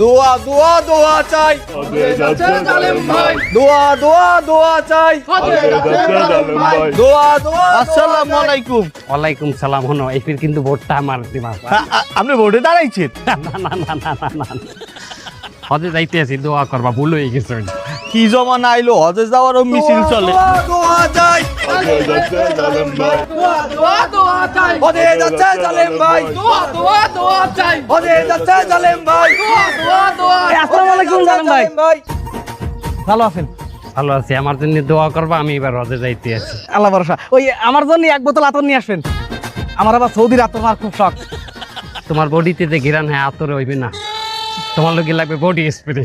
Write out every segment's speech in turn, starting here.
দোয়া দোয়া দোয়া চাই দোয়া দোয়া দোয়া চাই দোয়া দোয়া। আসসালামু আলাইকুম। ওয়ালাইকুম সালাম। হনো এপির কিন্তু ভোটটা আমার দিমা। আপনি ভোটে দাঁড়াইছেন? না হজে যাইতে আছি, দোয়া করবা, ভুল হয়ে গেছে। কি জমানা আইলো, হজে যাওয়ারও মিছিল চলে। দোয়া দোয়া চাই হজে যাচ্ছে জালেম ভাই হজে যাচ্ছে জালেম ভাই আসসালামু আলাইকুম জালেম ভাই। ভালো আছেন? ভালো আছি। আমার জন্য দোয়া করবা, আমি এবার হজে যাইতে আছি। আল্লাহ ভরসা। ওই আমার জন্য এক বোতল আতর নিয়ে আসবেন। আমার আবার সৌদির আতর আমার খুব শখ। তোমার বডিতে যে ঘিরান হয় আতরে হইবে না, তোমার লোকে লাগবে বডি স্প্রে।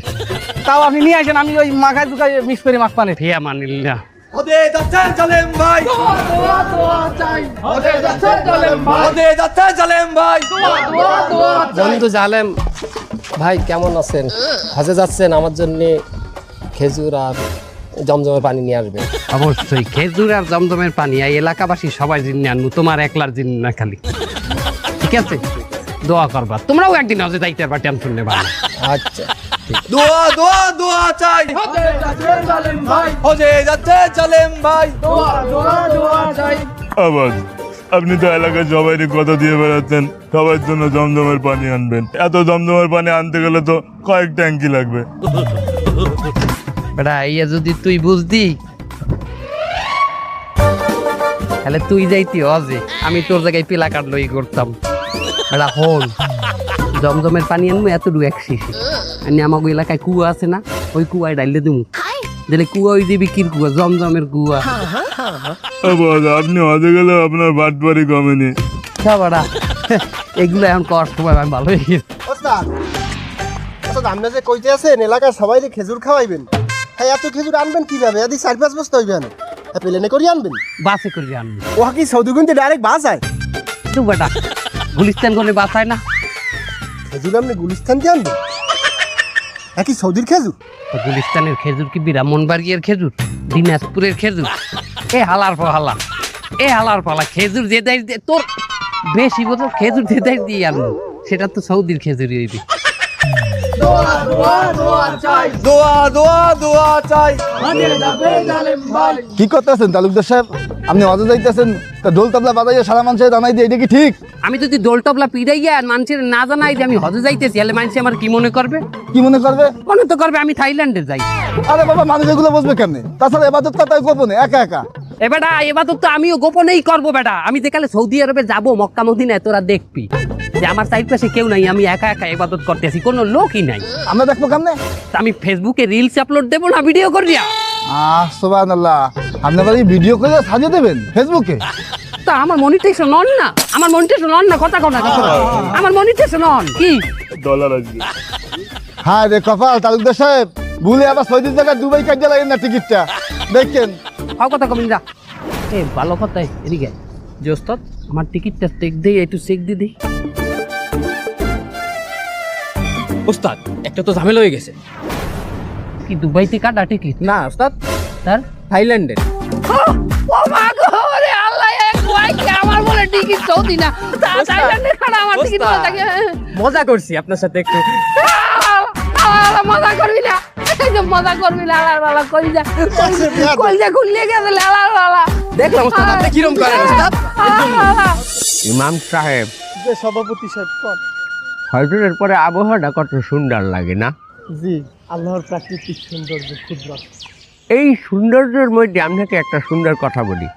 তাও আপনি নিয়ে আসেন, আমি ওই মাখায় দুখায় মিক্স করে মাখ পানি। ফিয়া মানিল্লা হজে যাচ্ছে জালেম ভাই হজে যাচ্ছে জালেম ভাই। বন্ধু জালেম ভাই কেমন আছেন? হজে যাচ্ছেন, আমার জন্য খেজুর আর জমজমের পানি নিয়ে আসবেন। অবশ্যই খেজুর আর জমজমের পানি এই এলাকাবাসী সবাই জিন্নি আনবো, তোমার একলার জিন্নি না খালি। ঠিক আছে, দোয়া করবা। তোমরাও একদিন হজে যাইতে পারবা, টেনশন নেবা না। আচ্ছা দোয়া দোয়া দোয়া চাই হজে যাচ্ছে জালেম ভাই। আবার আপনি তো এলাকায় সবাইকে কথা দিয়ে বেড়াচ্ছেন সবার জন্য জমজমের পানি আনবেন। এত জমজমের পানি আনতে গেলে তো কয়েক ট্যাঙ্কি লাগবে। বেটা ইয়া যদি তুই বুঝতি তাহলে তুই যাইতি হজে, আমি তোর জায়গায় পিলা কাট লই করতাম। বেটা হল জমজমের পানি আনবো এতটুকু এক শিশি। আমাকে এলাকায় কুয়া আছে না, ওই কুয়ায় ডাইলে দিমু, দিলে কুয়া ওই যে বিক্রির কুয়া, জমজমের কুয়া। আবার আপনি হজে গেলে আপনার বাট বাড়ি কমেনি। বেটা এগুলো এখন কষ্ট পাবে, আমি ভালো হয়ে গেছি। আপনি যে কইতে আছেন এলাকার সবাই খেজুর খাওয়াইবেন, হ্যাঁ এত খেজুর আনবেন কিভাবে? এদি 4-5 বস্তা হইবেন, প্লেনে করে আনবেন? বাসে করে আনবো। ও কি সৌদি গুনতে ডাইরেক্ট বাস হয়? তুই বেটা গুলিস্তান করে বাসায় না, খেজুর আপনি গুলিস্তান দিয়ে আনবেন? একই সৌদির খেজুর? গুলিস্তানের খেজুর কি ব্রাহ্মণবাড়িয়ার খেজুর, দিনাজপুরের খেজুর? এ হালার ফলা, এ হালার ফলা খেজুর যে দেয় তোর বেশি বছর খেজুর যে দেয় দিয়ে আনবো, সেটা তো সৌদির খেজুরই হইবে। দোয়া দোয়া দোয়া চাই কি করতেছেন তালুকদার সাহেব? আপনি হজে যাইতেছেন, তা ঢোল তাবলা বাজাইয়া সারা মানুষের জানাই দিয়ে, এটা কি ঠিক? আমি যদি দোল টবলা পিড়াইয়া আর মানুষের না জানাই যে আমি হজে যাইতেছি, তাহলে মানুষ আমার কি মনে করবে? কি মনে করবে? মনে তো করবে আমি থাইল্যান্ডে যাই। আরে বাবা, মানুষ এগুলো বুঝবে কেমনে? তাছাড়া এবাদতটা তাই গোপনে একা একা। এ বেটা এবার তো আমিও গোপনেই করবো বেটা। আমি যে কালে সৌদি আরবে যাবো, মক্কা মদিনায়, তোরা দেখবি যে আমার চারিপাশে কেউ নাই, আমি একা একা ইবাদত করতেছি, কোনো লোকই নাই। আমরা দেখবো কেমনে? তা আমি ফেসবুকে রিলস আপলোড দেবো না ভিডিও করিয়া? সুবহানাল্লাহ, আপনি আবার এই ভিডিও করে সাজিয়ে দেবেন ফেসবুকে? তা আমার মনিটেশন অন না, আমার মনিটেশন অন না, কথা কও না, আমার মনিটেশন অন কি? ডলার আসবে। হ্যাঁ রে কপাল তালুকদার সাহেব, ভুলে আবার সৌদির জায়গায় দুবাই কাটিয়ে লাগেন না টিকিটটা, দেখেন। হাও কথা কমিন যা। এ ভালো কথাই এদিকে যে ওস্তাদ আমার টিকিটটা চেক দেই, একটু চেক দিয়ে দিই। ওস্তাদ একটা তো ঝামেলা হয়ে গেছে। কি দুবাইতে কাটা টিকিট? না ওস্তাদ, তার থাইল্যান্ডের। ও মা গো রে আল্লাহ, এক কয় কি আমার বলে টিকিট সৌদি না, থাইল্যান্ডে কাটা আমার টিকিট বলে থাকে। মজা করছি আপনার সাথে একটু। মজা করবি না, মজা করবি না, লালা কই যা খুললে গেছে, লালা দেখলাম ওস্তাদ আপনি কিরম করেন ওস্তাদ। ইমাম সাহেব, যে সভাপতি সাহেব কোন? হজরের পরে আবহাওয়াটা কত সুন্দর লাগে না? জি, আল্লাহর প্রাকৃতিক সৌন্দর্য ক্ষুদ্র। এই সৌন্দর্যের মধ্যে আপনাকে একটা সুন্দর কথা বলি।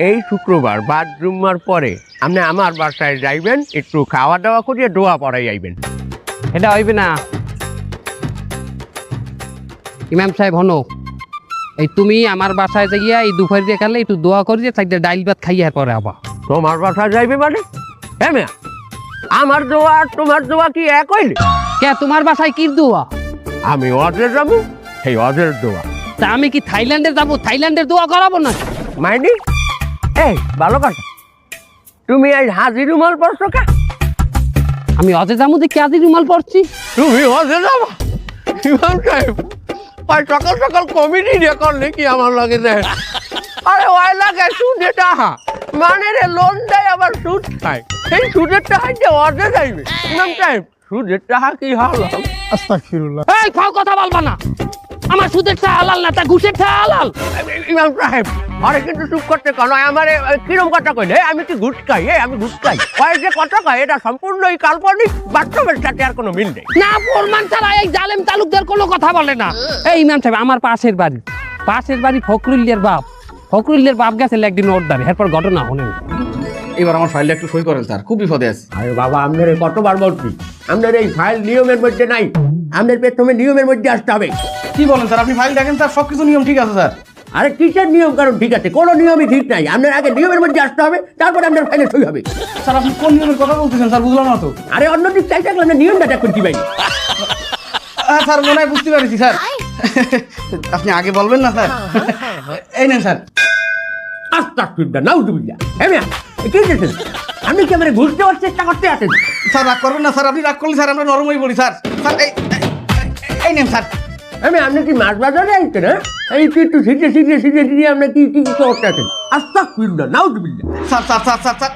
এই শুক্রবার বাদ জুম্মার পরে আপনি আমার বাসায় যাইবেন, একটু খাওয়া দাওয়া করিয়ে দোয়া পড়াই যাইবেন। এটা হইবে না ইমাম সাহেব। হনো এই তুমি আমার বাসায় যাইয়া এই দুপুর দিয়ে খেলে একটু দোয়া করিয়ে থাকতে ডাইল ভাত খাইয়া পরে আবার তোমার বাসায় যাইবে মানে? হ্যাঁ মেয়া, আমার দোয়া আর তোমার দোয়া কি এক হইলে? কে তোমার বাসায় কি দোয়া? আমি অজের যাবো, সেই অজের দোয়া। তা আমি কি থাইল্যান্ডে যাবো, থাইল্যান্ডের দোয়া করাবো না? মাইনি এই ভালো কথা, তুমি এই হাজি রুমাল পরছো কা? আমি অজে যাবো যে কে আজি রুমাল পড়ছি? তুমি হজে যাবো? ইমাম সাহেব ওই সকাল সকাল কমিটি দিয়ে করলে কি আমার লাগে দেয়? আরে ওই লাগে সুদে টাহা, মানে রে লোন দেয় আবার সুদ খায়, সেই সুদের টাকা যে হজে যাইবে। ইমাম সাহেব সুদের টাকা কি হলো? আস্তাগফিরুল্লাহ। এই ফাও কথা বলবা না, আমার সুদের টাকা হালাল না তা ঘুষের টাকা হালাল। ইমাম সাহেব আরে কিন্তু চুপ করতে কেন আমার কিরম কথা কইলে আমি কি ঘুষ খাই? আমি ঘুষ খাই ওই যে কথা খাই এটা সম্পূর্ণই কাল্পনিক, বাস্তবের সাথে আর কোনো মিল নেই। না প্রমাণ ছাড়া এই জালেম তালুকদার কোনো কথা বলে না। এই ইমাম সাহেব আমার পাশের বাড়ি ফখরুলের বাপ গেছে একদিন নোট দাঁড়িয়ে, এরপর ঘটনা হলো। এবার আমার ফাইলটা একটু সই করেন স্যার, খুব বিপদে আছি। আরে বাবা আপনার কতবার বলছি আপনার এই ফাইল নিয়মের মধ্যে নাই, আপনার প্রথমে নিয়মের মধ্যে আসতে হবে। কি বলেন স্যার, আপনি ফাইল দেখেন স্যার, সবকিছু নিয়ম ঠিক আছে স্যার। আরে কিসের নিয়ম কারণ ঠিক আছে? কোনো নিয়মই ঠিক নাই, আপনার আগে নিয়মের মধ্যে আসতে হবে, তারপরে আপনার ফাইলে সই হবে। স্যার আপনি কোন নিয়মের কথা বলতেছেন স্যার, বুঝলাম না তো। আরে অন্য দিক চাই থাকলে আপনার নিয়মটা দেখুন কি ভাই। স্যার মনে হয় বুঝতে পারছি স্যার, আপনি আগে বলবেন না স্যার। এই নেন স্যার। আস্তাগফিরুল্লাহ নাউযুবিল্লাহ। কি দেখেন আপনি কি আমার ঘুষ দেওয়ার চেষ্টা করতে আছেন? স্যার রাগ করবেন না স্যার, আপনি রাগ করলে স্যার আমরা নরম হয়ে পড়ি স্যার। স্যার এই নেন স্যার। আপনি কি মাছ বাজারে আইছেন? এই কি একটু সিটে আপনি কি কি করতে আছেন? আস্তাগফিরুল্লাহ নাউযুবিল্লাহ। Sir sir sir sir sir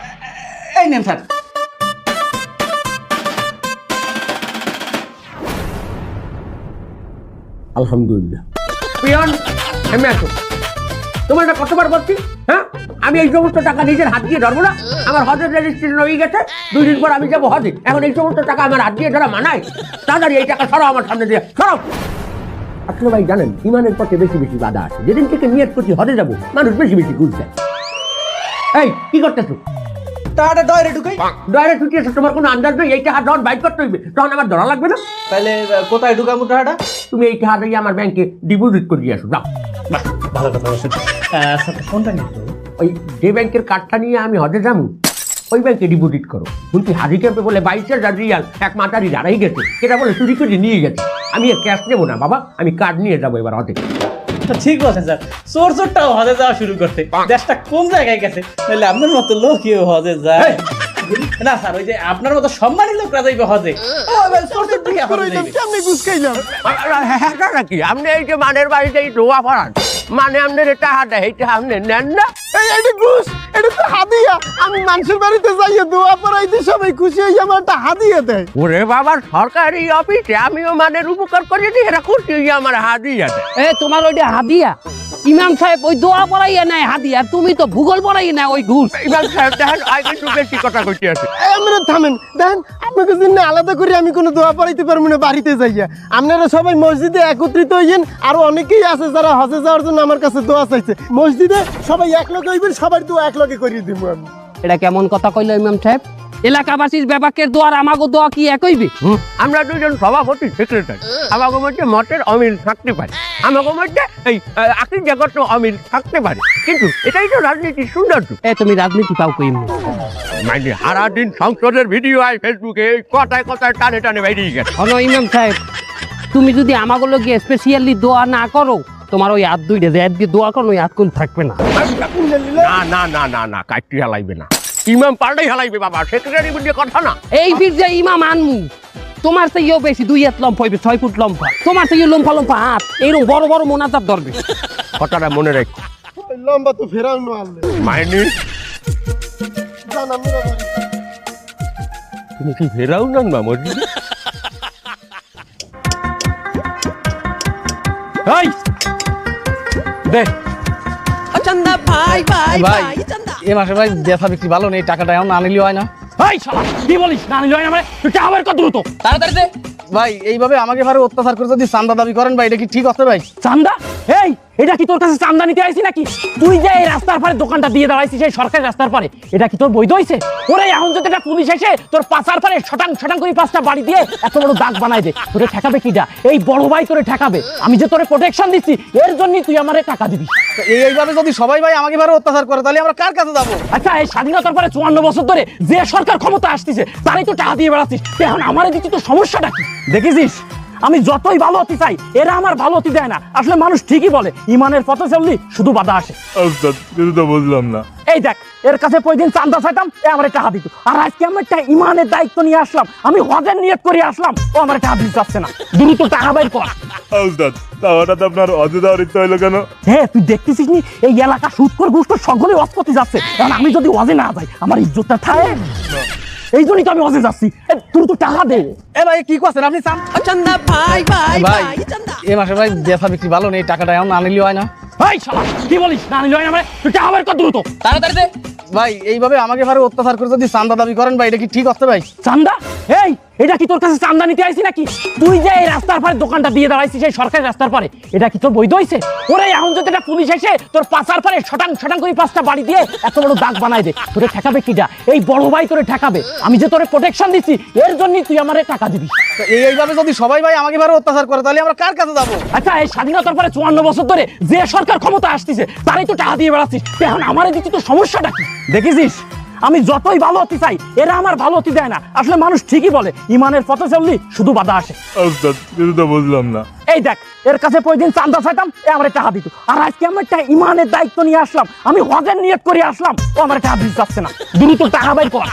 এই নেন স্যার। আলহামদুলিল্লাহ। পিয়ন এমনি আসো, তোমার না কতবার বলছি হ্যাঁ আমি এই সমস্ত টাকা নিজের হাত দিয়ে ধরবো না? আমার হজের রেজিস্ট্রেশন হয়ে গেছে, 2 দিন পর আমি যাবো হজে। এখন এই সমস্ত টাকা আমার হাত দিয়ে ধরা মানায়? তাড়াতাড়ি এই টাকা সরাও আমার সামনে দিয়ে, সরাও। আসলে ভাই জানেন ইমানের পথে বেশি বেশি বাধা আছে। যেদিন থেকে নিয়ত করছি হজে যাবো মানুষ বেশি বেশি ঘুরছে। এই কি করতেছো? টাকাটা ডয়রে ঢুকাই। ডয়রে ঢুকিয়েছো, তোমার কোনো আন্দাজ নেই? এই টাকা যখন বাইক করতে হইবে তখন আমার ধরা লাগবে না? তাহলে কোথায় ঢুকাবো টাকাটা? তুমি এই টাকা দিয়ে আমার ব্যাংকে ডিপোজিট করে দিয়ে আসো, যাও। ভালো কথা বলছেন স্যার, কোনটা নিতে হবে? ওই যে ব্যাংকের কার্ডটা নিয়ে আমি হজে যাবো ওই ব্যাংকে ডিপোজিট করো। কিন্তু হাজি ক্যাম্পে বলে 22,000 রিয়াল এক মাতারি হারাই গেছে, সেটা বলে চুরি করে নিয়ে গেছে। আমি আর ক্যাশ নেবো না বাবা, আমি কার্ড নিয়ে যাবো এবার হজে। ঠিক বলছেন স্যার, চোরটাও হজে যাওয়া শুরু করতে দেশটা কোন জায়গায় গেছে? তাহলে আপনার মতো লোক কেউ হজে যায় না স্যার? ওই যে আপনার মতো সম্মানী লোকরা যাইবে হজে, কেমনি ঘুষ খাইলাম? হ্যাঁ নাকি আপনি এই যে মানের বাড়িতে এই দোয়া পড়ান, মানে আপনার টাকাটা এইটা আপনি নেন না? এটা ঘুষ, এটা তো হাদিয়া। আমি মানুষের বাড়িতে যাইয়ে দোয়া পড়াইতে সবাই খুশি হয়ে আমার একটা হাদিয়া দেয়। ওরে বাবার সরকারি অফিসে আমিও মানের উপকার করে দিই, এরা খুশি হয়ে আমার হাদিয়া দেয়। এ তোমার ওইটা হাদিয়া? ইমাম সাহেব ওই দোয়া পড়াইয়া নেয় হাদিয়া, তুমি তো ভূগোল পড়াইয়া নেয় ওই ঘুষ। ইমাম সাহেব দেখেন আগে একটু বেশি কথা কইতে আছে। আপনারা থামেন, দেখেন আপনাকে জন্য আলাদা করে আমি কোনো দোয়া পড়াইতে পারবো না বাড়িতে যাইয়া। আপনারা সবাই মসজিদে একত্রিত হইয়েন, আরো অনেকেই আছে যারা হজে যাওয়ার জন্য আমার কাছে দোয়া চাইছে। মসজিদে সবাই এক লগে হইবেন, সবার দোয়া এক লগে করিয়ে দিব আমি। এটা কেমন কথা কইল ইমাম সাহেব? এলাকাবাসীর ব্যাপাকের দোয়ার আমাগো দোয়া কি একইবে? আমরা দুজন সভাপতি সেক্রেটারি, আমাদের মধ্যে মতের অমিল থাকতে পারে, আমাদের মধ্যে এই আকৃতিগত অমিল থাকতে পারে, কিন্তু এটাই তো রাজনীতির সৌন্দর্য। এ তুমি রাজনীতি পাও কই? মানে সারাদিন সংসদের ভিডিও আয় ফেসবুকে, এই কথায় কথায় টানে টানে বেরিয়ে গেছে। হলো ইমাম সাহেব, তুমি যদি আমাগুলো গিয়ে স্পেশালি দোয়া না করো, তোমার ওই হাত দুইটা যে হাত দিয়ে দোয়া করো ওই হাত কোন থাকবে না। না না না না না কাটটি হালাইবে না, ইমাম পাল্টাই হালাইবে বাবা, সেক্রেটারি বুঝে কথা না। এই ফির যে ইমাম আনমু, তোমার চেয়েও বেশি 2 হাত লম্ফা হইবে, 6 ফুট লম্ফা। তোমার থেকে লম্ফা লম্ফা হাত, এইরকম বড় বড় মোনাজাত ধরবে। কথাটা মনে রাখ। লম্বা তো ফেরানো আনলে মাইনি জান আমরা বাড়ি। তুমি কি ফেরাও না মসজিদ? এই দে চন্দা ভাই ভাই ভাই, ভাই চন্দা। এ মাসে ভাই বেচা বিক্রি ভালো নেই, টাকাটা এখন না নিলে হয় না। এই শালা কি বলিস? না নিলে হয় না মানে? তুই টাকা বের কর দ্রুত, তাড়াতাড়ি দে। ভাই এইভাবে আমাকে ভাবে অত্যাচার করে যদি চান্দা দাবি করেন ভাই, এটা কি ঠিক আছে ভাই? চান্দা? এই এটা কি তোর কাছে চান্দা নিতে আইছি নাকি? তুই যে এই রাস্তার পারে দোকানটা দিয়ে দাঁড়াইছিস এই সরকারি রাস্তার পারে, এটা কি তোর বৈধ হইছে? ওরে এখন যদি একটা পুলিশ এসে তোর পাশার পারে শটাং শটাং করে 5টা বাড়ি দিয়ে এত বড় দাগ বানাই দে, তোরে ঠেকাবে কিডা? এই বড় ভাই তোরে ঠেকাবে। আমি যে তোরে প্রোটেকশন দিচ্ছি এর জন্যই তুই আমারে টাকা দিবি। তো এইভাবে যদি সবাই ভাই আমাকে ভাবে অত্যাচার করে তাহলে আমরা কার কাছে যাবো? আচ্ছা এই স্বাধীনতার পরে 54 বছর ধরে যে সরকার ক্ষমতা আসতেছে তারই তো টাকা দিয়ে বেড়াচ্ছিস, এখন আমারে দিচ্ছি, তো সমস্যাটা কি? দেখেছিস আমি যতই ভালো হতে চাই এরা আমার ভালো হতে দেয় না। আসলে মানুষ ঠিকই বলে ইমানের পথে চললি শুধু বাধা আসে। ওস্তাদ কিছু তো বুঝলাম না। এই দেখ এর কাছে প্রতিদিন চান্দা চাইতাম, এ আমার টাকা দিত, আর আজকে আমি একটা ইমানের দায়িত্ব নিয়ে আসলাম, আমি হজের নিয়ত করে আসলাম, ও আমার টাকা দিতে চাচ্ছে না। দ্রুত টাকা বাইর কর। ওস্তাদ তা হঠাৎ আপনার অজে দেওয়ার ইচ্ছা হইলো কেন? হ্যাঁ তুই দেখতেছিস নি এই এলাকা সুৎখোর ঘুষখোর সকলে অস্পতি যাচ্ছে, কারণ আমি যদি হজে না যাই আমার ইজ্জতটা থাকে। এই জন্যই তো আমি হজে যাচ্ছি। তুই তো টাকা দে। এ ভাই কি করছেন আপনি? চান ও চান্দা ভাই ভাই ভাই ভাই চান্দা এ মাসে ভাই বেচা বিক্রি ভালো নেই, টাকাটা এখন না নিলে হয় না। ভাই শালা কি বলিস, না নিলে হয় না মানে? তুই টাকা বের কর দ্রুত, তাড়াতাড়ি দে। ভাই এইভাবে আমাকে ভাবে অত্যাচার করে যদি চান্দা দাবি করেন ভাই, এটা কি ঠিক হচ্ছে ভাই? চান্দা? এই এটা কি তোর কাছে চান্দা নিতে আইছি নাকি? তুই যে এই রাস্তার পারে দোকানটা দিয়ে দাঁড়াইছিস সেই সরকারি রাস্তার পারে, এটা কি তোর বৈধ হইছে? ওরে এখন যদি একটা পুলিশ এসে তোর পাশার পারে শটাং শটাং করে 5টা বাড়ি দিয়ে এত বড় দাগ বানায় দে, তোরে ঠেকাবে কিটা? এই বড় ভাই তোরে ঠেকাবে। আমি যে তোরে প্রোটেকশন দিচ্ছি এর জন্যই তুই আমারে টাকা দিবি। এইভাবে যদি সবাই ভাই আমাকে ভাবে অত্যাচার করে তাহলে আমরা কার কাছে যাবো? আচ্ছা এই স্বাধীনতার পরে 54 বছর ধরে যে সরকার ক্ষমতা আসতেছে তারাই তো টাকা দিয়ে বেড়াচ্ছিস, এখন আমারে দিচ্ছি, তো সমস্যাটা কি? দেখেছিস আমি যতই ভালো হতে চাই এরা আমার ভালো হতে দেয় না। আসলে মানুষ ঠিকই বলে ইমানের পথে চললি শুধু বাধা আসে। ওস্তাদ কিছু তো বুঝলাম না। এই দেখ এর কাছে প্রতিদিন চান্দা চাইতাম, এ আমার টাকা দিত, আর আজকে আমার একটা ইমানের দায়িত্ব নিয়ে আসলাম, আমি হজের নিয়ত করে আসলাম, ও আমার টাকা দিতে যাচ্ছে না। দ্রুত টাকা বাইর কর।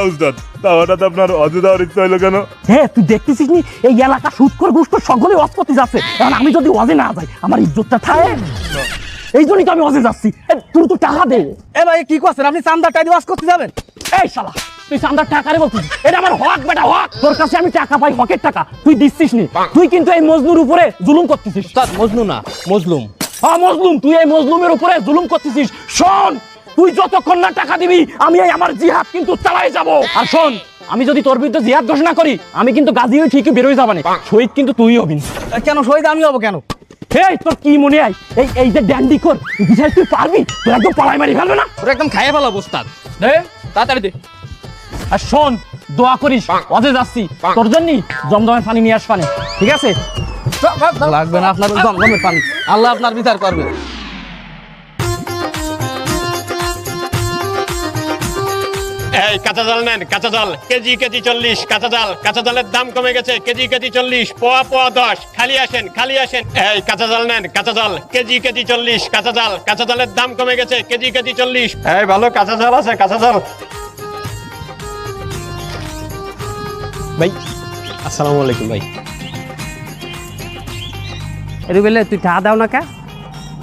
ওস্তাদ তা হঠাৎ আপনার হজে যাওয়ার ইচ্ছা হলো কেন? হ্যাঁ তুই দেখতেছিস নি এই এলাকা সুৎখোর ঘুষখোর সকলে হজ করতে যাচ্ছে, এখন আমি যদি হজে না যাই আমার ইজ্জতটা থাকে। এই জন্যই তো আমি হজে যাচ্ছি। তুই তো টাকা দে। এ ভাই কি করছেন আপনি? চান্দার টাকা দিয়ে হজ করতে যাবেন? এই শালা তুই চান্দার টাকা রে বলছিস? এটা আমার হক বেটা, হক। তোর কাছে আমি টাকা পাই, হকের টাকা তুই দিচ্ছিস নি। তুই কিন্তু এই মজনুর উপরে জুলুম করতেছিস। মজনু না মজলুম। হ্যাঁ মজলুম, তুই এই মজলুমের উপরে জুলুম করতেছিস। শোন তুই যতক্ষণ না টাকা দিবি আমি এই আমার জিহাদ কিন্তু চালাই যাব। আর শোন আমি যদি তোর বিরুদ্ধে জিহাদ ঘোষণা করি আমি কিন্তু গাজী হয়ে ঠিকই বেরোয় যাবানে, শহীদ কিন্তু তুই হবি। কেন শহীদ আমি হবো কেন? এই তোর কি মনে হয় এই এই যে ড্যান্ডি কর বিশাল তুই পারবি? তোর একদম পালাই মারি ফেলবে না? তোর একদম খাইয়ে ফেলাবো ওস্তাদ। দে তাড়াতাড়ি দে। আর শোন দোয়া করিস, হজে যাচ্ছি তোর জন্যই জমজমের পানি নিয়ে আসবানে, ঠিক আছে? লাগবে না আপনার জমজমের পানি, আল্লাহ আপনার বিচার করবে। এই কাঁচা জাল নেন, কাঁচা জাল কেজি 40, কাঁচা জালের দাম কমে গেছে, কেজি 40, পোয়া 10, খালি আসেন খালি আসেন। এই কাঁচা জাল নেন, কাঁচা জাল কেজি 40, কাঁচা জালের দাম কমে গেছে, কেজি 40। এই ভালো কাঁচা জাল আছে, কাঁচা জাল। ভাই আসসালামু আলাইকুম ভাই। রুবেলে তুই টাকা দাও না কা?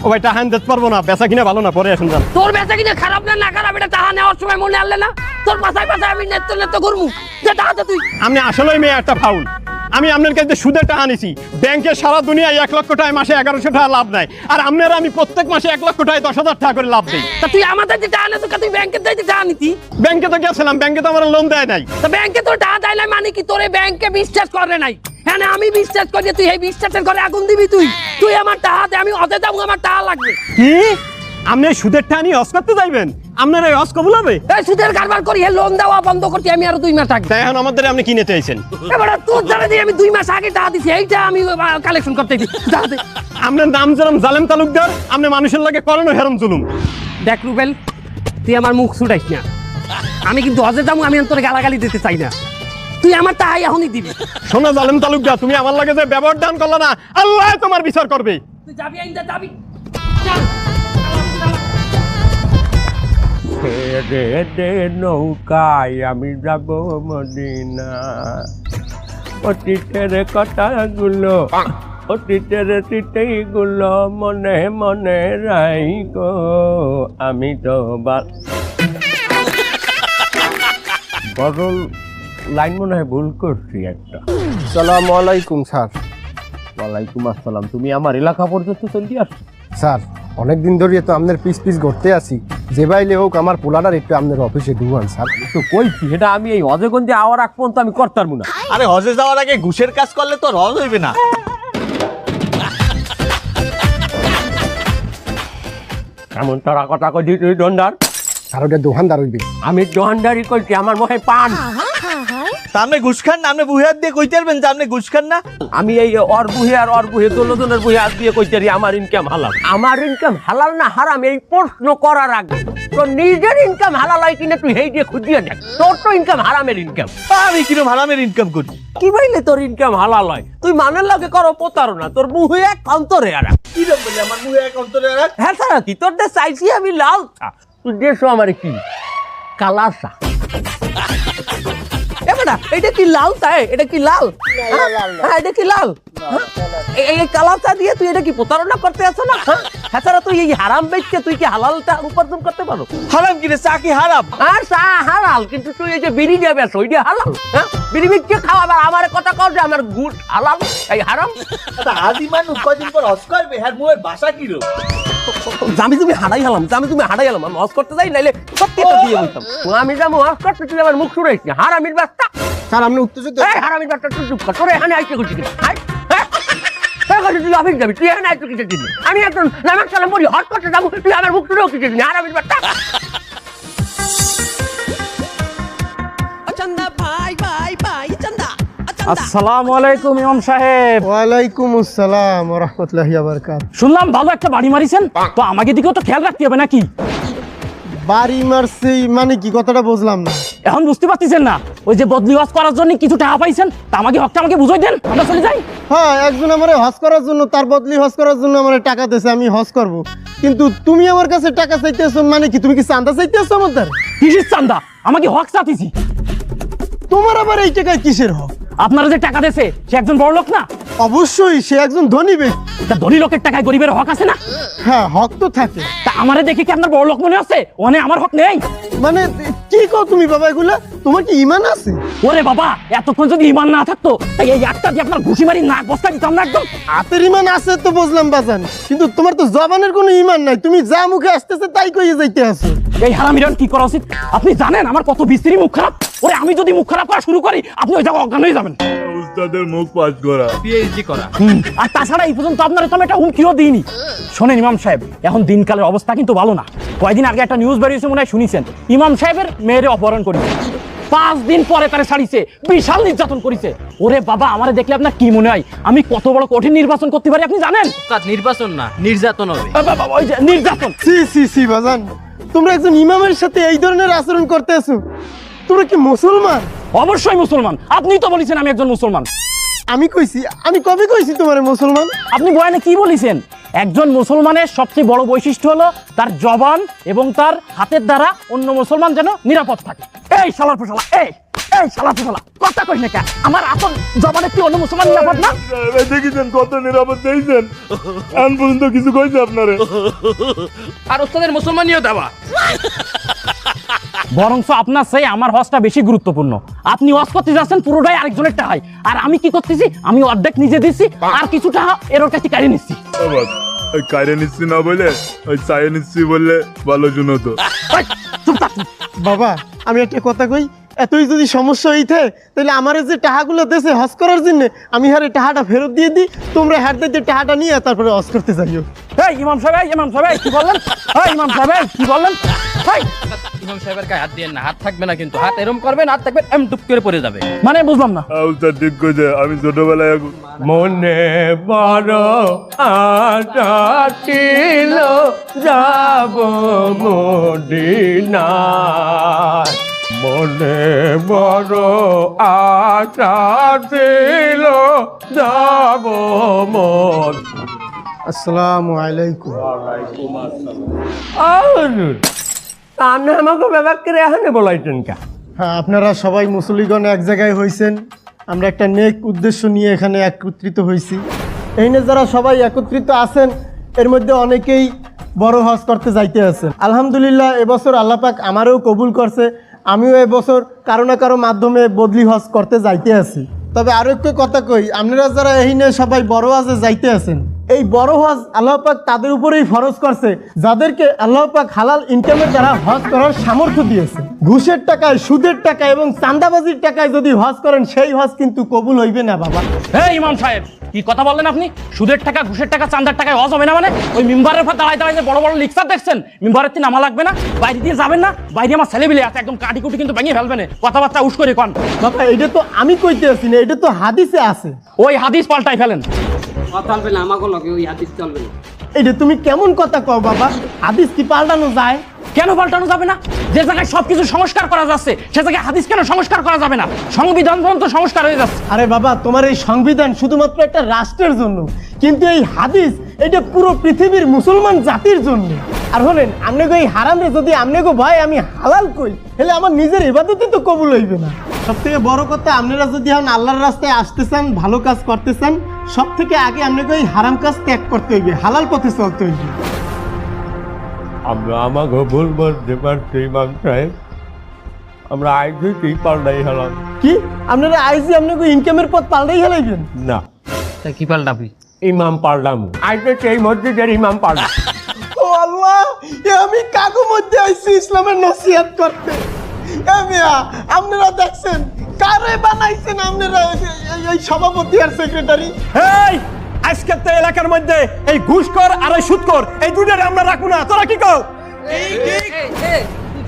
ও ভাই টাকা দিতে পারবো না, বেচা কিনা ভালো না, পরে আসুন যান। তোর বেচা কিনা খারাপ না খারাপ এটা টাকা নেওয়ার সময় মনে আনলে না? তোর পাশায় পাশায় আমি নেত্য করবো যে টাকা দে তুই। আপনি আসলেই মেয়ে একটা ফাউল। আমি আপনার কাছে সুদের টাকা নিছি, ব্যাংকে সারা দুনিয়ায় 1 লক্ষ টাকায় মাসে 1100 টাকা লাভ দেয়, আর আপনারা আমি প্রত্যেক মাসে 1 লক্ষ টাকায় 10,000 টাকা করে লাভ দেই। তা তুই আমাদের যে টাকা নেছো তুই ব্যাংকের যাইতে টাকা নিতি? ব্যাংকে তো গেছিলাম, ব্যাংকে তো আমার লোন দেয় নাই। তা ব্যাংকে তোর টাকা দেয় না মানে কি তোর এই ব্যাংকে বিশ্বাস করে নাই? হ্যাঁ না আমি বিশ্বাস করি, তুই এই বিশ্বাসের ঘরে আগুন দিবি? তুই আমার টাকা দে, আমি হজে যাবো, আমার টাকা লাগবে। কি আপনি সুদের টাকা নিয়ে হজ করতে যাইবেন? আপনার এই হজ কবুল হবে? এই সুদের কারবার করি লোন দেওয়া বন্ধ করতে আমি আরো 2 মাস আগে। তাই এখন আমাদের আপনি কিনে চাইছেন? এবারে তোর জানা দিয়ে আমি 2 মাস আগে টাকা দিছি, এইটা আমি কালেকশন করতে দিই। আপনার নাম যেরকম জালেম তালুকদার, আপনি মানুষের লাগে করেন হেরম জুলুম। দেখ রুবেল তুই আমার মুখ ছুটাইস না, আমি কিন্তু হজে যাবো, আমি তোর গালাগালি দিতে চাই না, তুই আমার টাকা এখনই দিবি। শোনো জালেম তালুকদার, তুমি আমার লাগে যে ব্যবহার দান করলে না, আল্লাহ তোমার বিচার করবে। তুই যাবি আইন্দা যাবি। নৌকায় আমি যাব মদিনা, অতীতের কথাগুলো অতীতের স্মৃতিগুলো মনে মনে রাখো, আমি তো বড় লাইন মনে হয় ভুল করছি একটা। আসসালামু আলাইকুম স্যার। ওয়ালাইকুম আসসালাম। তুমি আমার এলাকা পর্যন্ত চলতে আসছো? স্যার অনেকদিন ধরে তো আপনার পিস ঘুরতে আসি, যে বাইলে হোক আমার পোলাটার একটু আপনার অফিসে ঢুকান স্যার। তো কইছি এটা আমি এই হজেগঞ্জে আওয়ার আগ পর্যন্ত আমি করতে পারবো না। আরে হজে যাওয়ার আগে ঘুষের কাজ করলে তো হজ হইবে না। এমন তারা কথা কই তুই দোকানদার? স্যার ওটা দোকানদার হইবে। আমি দোকানদারি করছি, আমার মনে হয় পান। সামনে ঘুষ খান না, আপনি বুহাত দিয়ে কইতে পারবেন যে আপনি ঘুষ খান না? আমি এই অরবুহে আর অরবুহে দোলজনের বুহে হাত দিয়ে কইতে আমার ইনকাম হালাল। আমার ইনকাম হালাল না হারাম এই প্রশ্ন করার আগে তোর নিজের ইনকাম হালাল হয় কিনা তুই এই দিয়ে খুঁজিয়ে দেখ। তোর তো ইনকাম হারামের ইনকাম। আমি কিরম হারামের ইনকাম করি? কি বললে তোর ইনকাম হালাল হয়? তুই মানের লাগে করো প্রতারণা, তোর মুহে এক অন্তরে আর কিরম বলি আমার মুহে এক অন্তরে আর? হ্যাঁ সারা কি তোর দে চাইছি আমি লাল চা, তুই দেশো আমার কি কালা চা। বেটা এটা কি লাল চায়? এটা কি লাল? হ্যাঁ এটা কি লাল? এই কালার চা দিয়ে তুই এটা কি প্রতারণা করতে আছো না? হ্যাঁ তুই এই হারাম বেচকে তুই কি হালালটা উপার্জন করতে পারো? হারাম কি রে, চা কি হারাম? আর চা হালাল, কিন্তু তুই এই যে বিড়ি দিয়ে বেচো ওইটা হালাল? হ্যাঁ বিড়ি বিক্রি খাওয়া, আবার আমার কথা কও যে আমার গুড় হালাল, এই হারাম। হাজি মানুষ কয়দিন পর হজ করবে, হ্যাঁ মুয়ের ভাষা কি রো? আমি তুমি হারাই হলাম, আমি হজ করতে যাই, নাইলে সত্যি দিয়ে বলতাম আমি যাবো হজ করতে, তুই আমার মুখ শুনেছি হারামির বাচ্চা। স্যার আপনি উত্তেজিত এই হারামির বাচ্চা তুই চুপ কর, তোরে এখানে আইতে করছিস তুই অফিস যাবি, তুই এখানে আইতে কিছু দিবি? আমি একজন নামাক সালাম বলি হজ করতে যাবো, তুই আমার মুখ শুনেও কিছু দিবি, হারামির বাচ্চা। ও চান্দা ভাই ভাই ভাই চান্দা, ও চান্দা। আসসালামু আলাইকুম ইমাম সাহেব। ওয়ালাইকুম আসসালাম ওয়া রাহমাতুল্লাহি ওয়া বারাকাতুহু। শুনলাম ভালো একটা বাড়ি মারিছেন, তো আমাকে দিকেও তো খেয়াল রাখতে হবে নাকি? বাড়ি মারছি মানে কি, কথাটা বুঝলাম না। এখন বুঝতে পারতেছেন না? ওই যে বদলি হজ করার জন্য কিছু টাকা পাইছেন, তা আমাকে হকটা আমাকে বুঝাই দেন, আমরা চলে যাই। হ্যাঁ, একজন আমারে হজ করার জন্য, তার বদলি হজ করার জন্য আমারে টাকা দিয়েছে, আমি হজ করব। কিন্তু তুমি আমার কাছে টাকা চাইতেছো মানে কি? তুমি কি চাঁদা চাইতেছো আমার দ্বারা? কিসের চান্দা? আমাকে হক চাইতেছি। তোমার আবার এই টাকায় কিসের হক? আপনারা যে টাকা দিয়েছে সে একজন বড় লোক না? অবশ্যই সে একজন ধনী ব্যক্তি। তা ধনী লোকের টাকায় গরিবের হক আছে না? হ্যাঁ, হক তো থাকে। তা আমারে দেখে কি আপনার বড় লোক মনে আছে? ওখানে আমার হক নেই? মানে কি কও তুমি বাবা এগুলা? তোমার কি ঈমান আছে? ওরে বাবা, এতক্ষণ যদি ইমান না থাকতো তাই এই একটা দিয়ে আপনার ঘুষি মারি নাক বস্তা দিতাম না একদম। হাতের ঈমান আছে তো বুঝলাম বাজান, কিন্তু তোমার তো জবানের কোনো ঈমান নাই। তুমি যা মুখে আসতেছে তাই কইয়ে যাইতে আছো। এই হারামিরান কি করা উচিত? আপনি জানেন আমার কত বিশ্রী মুখ খারাপ? ওরে আমি যদি মুখ খারাপ করা শুরু করি আপনি ওই জায়গায় অজ্ঞান হয়ে যাবেন। উস্তাদের মুখ পাঁচ করা। আর তাছাড়া এই পর্যন্ত আপনার তো আমি একটা হুমকিও দিইনি। শোনেন ইমাম সাহেব, এখন দিনকালের অবস্থা কিন্তু ভালো না। কয়েকদিন আগে একটা নিউজ বেরিয়েছে, মনে হয় শুনিছেন, ইমাম সাহেবের মেয়েরে অপহরণ করেছে, 5 দিন পরে তারা ছাড়িছে, বিশাল নির্যাতন করেছে। ওরে বাবা, আমারে দেখলে আপনার কি মনে হয় আমি কত বড় কঠিন নির্বাচন করতে পারি আপনি জানেন? নির্বাচন না, নির্যাতন হবে। ওই যে নির্যাতন। সি সি সি বাজান, তোমরা একজন ইমামের সাথে এই ধরনের আচরণ করতেছো? তোমরা কি মুসলমান? অবশ্যই মুসলমান, আপনিই তো বলেছেন আমি একজন মুসলমান। আমি কইছি? আমি কবে কইছি তোমারে মুসলমান? আপনি বয়ানে কি বলেছেন? একজন মুসলমানের সবচেয়ে বড় বৈশিষ্ট্য হলো তার জবান এবং তার হাতের দ্বারা অন্য মুসলমান যেন নিরাপদ থাকে। এই শালার ফসলা, এই শালার ফসলা, কথা কইস না কে? আমার আসল জবানে কি অন্য মুসলমান নিরাপদ না? দেখেছেন কত নিরাপদ দিয়েছেন, এখন পর্যন্ত কিছু কইছে আপনারে? আর ওস্তাদের মুসলমানিও দেওয়া। বরঞ্চ আপনার সেই আমার হজটা বেশি গুরুত্বপূর্ণ। আপনি হজ করতে যাচ্ছেন পুরোটাই আরেকজনের টাকায়, আর আমি কি করতেছি? আমি অর্ধেক নিজে দিচ্ছি আর কিছু টাকা এর কাছে কাটিয়ে নিচ্ছি। ওই কাইরে নিচ্ছি না বলে ওই চায়ে নিচ্ছি বললে ভালো শুনতো। বাবা আমি একটা কথা কই, এতই যদি সমস্যা হইতে তাহলে আমার যে টাকাগুলো দেশে হজ করার জন্য আমি হারে টাকাটা ফেরত দিয়ে দিই, তোমরা হার দিয়ে টাকাটা নিয়ে তারপরে হজ করতে যাইও। এই ইমাম সাহেব, কি বললেন? ইমাম সাহেব কি বললেন? ইমাম সাহেবের গায়ে হাত দিয়েন না, হাত থাকবে না কিন্তু, হাত এরম করবেন, হাত থাকবেন এম টুপ করে পড়ে যাবে। মানে বুঝলাম না। উস্তাদ ঠিক কইছে, আমি ছোটবেলায় মনে বড় আশা ছিল যাব মদিনায়, মনে বড় আশা ছিল যাব মদিনায়। আসসালামু আলাইকুম। আপনি আমাকে ব্যাপার করে এখানে বলাইছেন কে? হ্যাঁ, আপনারা সবাই মুসলিগণ এক জায়গায় হয়েছেন, আমরা একটা নেক উদ্দেশ্য নিয়ে এখানে একত্রিত হয়েছি। এই নিয়ে যারা সবাই একত্রিত আছেন এর মধ্যে অনেকেই বড় হজ করতে যাইতে আছেন। আলহামদুলিল্লাহ এবছর আল্লাহ পাক আমারও কবুল করছে, আমিও এবছর কারো না কারো মাধ্যমে বদলি হজ করতে যাইতে আছি। তবে আরো একটু কথা কই, আপনারা যারা এই নিয়ে সবাই বড় হজে যাইতে আছেন, এই বড় হজ আল্লাহ পাক তাদের উপরেই ফরজ করছে যাদেরকে আল্লাহ পাক হালাল ইনকামের দ্বারা হজ করার সামর্থ্য দিয়েছে। ঘুষের টাকায়, সুদের টাকায় এবং চাঁদাবাজির টাকায় যদি হজ করেন সেই হজ কিন্তু কবুল হইবে না বাবা। এই ইমাম সাহেব কি কথা বললেন আপনি? সুদের টাকা, ঘুষের টাকা, চাঁদার টাকায় হজ হবে না মানে? ওই মিম্বারের উপর দাঁড়ায় দাঁড়ায় যে বড় বড় লিকচার দেখছেন, মিম্বারের থেকে নামা লাগবে না? বাইরে দিয়ে যাবেন না? বাইরে আমার ছেলেবিলে আছে, একদম কাটি কুটি কিন্তু ভেঙে ফেলবে না, কথাবার্তা উস করে কন। বাবা এটা তো আমি কইতে আছি না, এটা তো হাদিসে আছে। ওই হাদিস পাল্টাই ফেলেন। চলবে না, আমাকে লগে ওই হাদিস চলবে না। এটা তুমি কেমন কথা কও বাবা? হাদিস কি পাল্টানো যায়? কেন পাল্টানো যাবে না? যে জায়গায় সবকিছু সংস্কার করা যাচ্ছে সে জায়গায় হাদিস কেন সংস্কার করা যাবে না? সংবিধান পর্যন্ত সংস্কার হয়ে যাচ্ছে। আরে বাবা, তোমার এই সংবিধান শুধুমাত্র একটা রাষ্ট্রের জন্য, কিন্তু এই হাদিস এটা পুরো পৃথিবীর মুসলমান জাতির জন্য। আর হলেন আপনাকে এই হারামে যদি আপনাকে ভয় আমি হালাল কই তাহলে আমার নিজের ইবাদতই তো কবুল হইবে না। সব থেকে বড় কথা আপনারা যদি এখন আল্লাহর রাস্তায় আসতে চান, ভালো কাজ করতে চান, সব থেকে আগে আপনাকে এই হারাম কাজ ত্যাগ করতে হইবে, হালাল পথে চলতে হইবে। আমরা আমাকে ভুল বলতে পারছি ইমাম সাহেব, আমরা আইসি পাল্টাই হলাম। কি আপনারা আইজি আপনাকে ইনকামের পথ পাল্টাই হেলাইবেন? না, তা কি পাল্টাবি? ইমাম পাল্টাম, আইসে সেই মসজিদের ইমাম পাল্টাম। ও আল্লাহ, এ আমি কাগো মধ্যে আইছি ইসলামের নসিহত করতে। এ মিয়া, আপনারা দেখছেন কারে বানাইছেন আপনারা এই সভাপতি আর সেক্রেটারি? এই আজকে তো এলাকার মধ্যে এই ঘুষখোর আর এই সুদখোর এই দুইটারে আমরা রাখবো না, তোরা কি কও?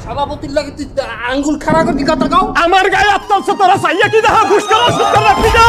সভাপতির লাগে তুই আঙ্গুল খাড়া করতি কথা কও। আমার গায়ে আত্মহত্যা তোরা চাইয়া কি দেখা ঘুষখোর আর সুদখোর রাখবি না?